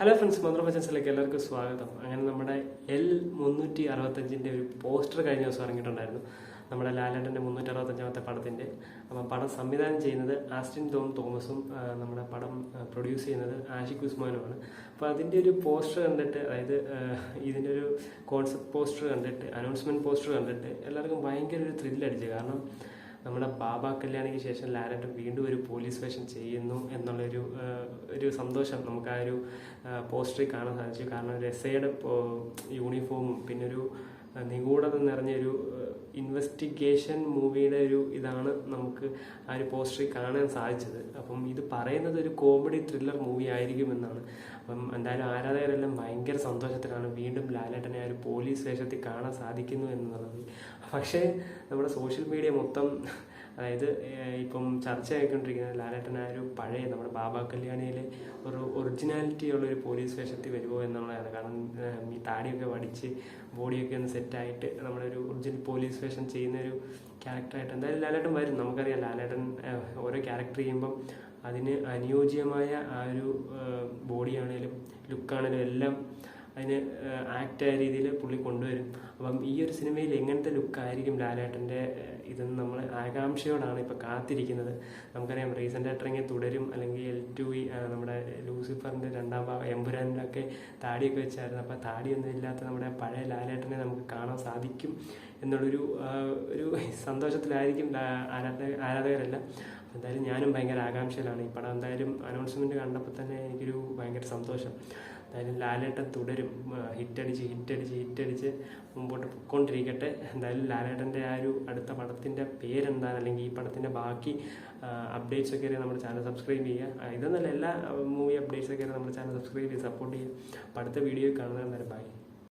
Hello friends, മന്ത്രപച്ചൻസിലേക്ക് എല്ലാവർക്കും സ്വാഗതം. അങ്ങനെ നമ്മുടെ L365 ഒരു പോസ്റ്റർ കഴിഞ്ഞ ദിവസം ഇറങ്ങിയിട്ടുണ്ടായിരുന്നു. നമ്മുടെ ലാലേട്ടൻ്റെ 365 പടത്തിൻ്റെ. അപ്പം പടം സംവിധാനം ചെയ്യുന്നത് ആസ്റ്റിൻ തോമസും നമ്മുടെ പടം പ്രൊഡ്യൂസ് ചെയ്യുന്നത് ആഷിഖ് ഉസ്മാനുമാണ്. അപ്പോൾ അതിൻ്റെ ഒരു പോസ്റ്റർ കണ്ടിട്ട്, അതായത് ഇതിൻ്റെ ഒരു കോൺസെപ്റ്റ് പോസ്റ്റർ കണ്ടിട്ട്, അനൗൺസ്മെൻറ്റ് പോസ്റ്റർ കണ്ടിട്ട് എല്ലാവർക്കും ഭയങ്കര ഒരു ത്രില്ലടിച്ചു. കാരണം നമ്മുടെ ബാബ കല്യാണിക്ക് ശേഷം ലാലേട്ടൻ വീണ്ടും ഒരു പോലീസ് വേഷം ചെയ്യുന്നു എന്നുള്ളൊരു സന്തോഷം നമുക്ക് ആ ഒരു പോസ്റ്ററിൽ കാണാൻ സാധിച്ചു. കാരണം ഒരു എസ്ഐയുടെ യൂണിഫോമും പിന്നെ ഒരു നിഗൂഢത നിറഞ്ഞൊരു ഇൻവെസ്റ്റിഗേഷൻ മൂവിയുടെ ഒരു ഇതാണ് നമുക്ക് ആ ഒരു പോസ്റ്ററിൽ കാണാൻ സാധിച്ചത്. അപ്പം ഇത് പറയുന്നത് ഒരു കോമഡി ത്രില്ലർ മൂവി ആയിരിക്കുമെന്നാണ്. അപ്പം എന്തായാലും ആരാധകരെല്ലാം ഭയങ്കര സന്തോഷത്തിലാണ് വീണ്ടും ലാലേട്ടനെ ആ ഒരു പോലീസ് വേഷത്തിൽ കാണാൻ സാധിക്കുന്നു എന്നുള്ളത്. പക്ഷേ നമ്മുടെ സോഷ്യൽ മീഡിയ മൊത്തം, അതായത് ഇപ്പം ചർച്ചയായിക്കൊണ്ടിരിക്കുന്നത് ലാലേട്ടൻ ആ ഒരു പഴയ നമ്മുടെ ബാബ കല്യാണിയിലെ ഒരു ഒറിജിനാലിറ്റി ഉള്ളൊരു പോലീസ് വേഷത്തിൽ വരുമോ എന്നുള്ളതാണ്. കാരണം ഈ താടിയൊക്കെ വടിച്ച് ബോഡിയൊക്കെ ഒന്ന് സെറ്റായിട്ട് നമ്മുടെ ഒരു ഒറിജിനൽ പോലീസ് വേഷം ചെയ്യുന്നൊരു ക്യാരക്ടറായിട്ട് എന്തായാലും ലാലേട്ടൻ വരും. നമുക്കറിയാം ലാലേട്ടൻ ഓരോ ക്യാരക്ടർ ചെയ്യുമ്പം അതിന് അനുയോജ്യമായ ആ ഒരു ബോഡിയാണേലും ലുക്കാണേലും എല്ലാം അതിന് ആക്റ്റായ രീതിയിൽ പുള്ളി കൊണ്ടുവരും. അപ്പം ഈ ഒരു സിനിമയിൽ എങ്ങനത്തെ ലുക്കായിരിക്കും ലാലേട്ടൻ്റെ ഇതെന്ന് നമ്മൾ ആകാംക്ഷയോടാണ് ഇപ്പോൾ കാത്തിരിക്കുന്നത്. നമുക്കറിയാം റീസെൻ്റായിട്ട് ഇറങ്ങിയ തുടരും, അല്ലെങ്കിൽ L2 നമ്മുടെ ലൂസിഫറിൻ്റെ രണ്ടാം ഭാഗം എമ്പുരാൻ്റെ ഒക്കെ താടിയൊക്കെ വെച്ചായിരുന്നു. അപ്പോൾ താടിയൊന്നും ഇല്ലാത്ത നമ്മുടെ പഴയ ലാലേട്ടനെ നമുക്ക് കാണാൻ സാധിക്കും എന്നുള്ളൊരു സന്തോഷത്തിലായിരിക്കും ആരാധകരെല്ലാം. എന്തായാലും ഞാനും ഭയങ്കര ആകാംക്ഷയിലാണ്. ഈ പടം എന്തായാലും അനൗൺസ്മെൻറ്റ് കണ്ടപ്പോൾ തന്നെ എനിക്കൊരു ഭയങ്കര സന്തോഷം. എന്തായാലും ലാലേട്ടൻ തുടരും, ഹിറ്റടിച്ച് മുമ്പോട്ട് പൊയ്ക്കൊണ്ടിരിക്കട്ടെ. എന്തായാലും ലാലേട്ടൻ്റെ ആ ഒരു അടുത്ത പടത്തിൻ്റെ പേരെന്താണ്, അല്ലെങ്കിൽ ഈ പടത്തിൻ്റെ ബാക്കി അപ്ഡേറ്റ്സ് ഒക്കെ നമ്മുടെ ചാനൽ സബ്സ്ക്രൈബ് ചെയ്യുക. ഇതൊന്നല്ല, എല്ലാ മൂവി അപ്ഡേറ്റ്സ് ഒക്കെ നമ്മുടെ ചാനൽ സബ്സ്ക്രൈബ് ചെയ്ത് സപ്പോർട്ട് ചെയ്യുക. അപ്പോൾ അടുത്ത വീഡിയോ കാണുന്നവരെ ബൈ.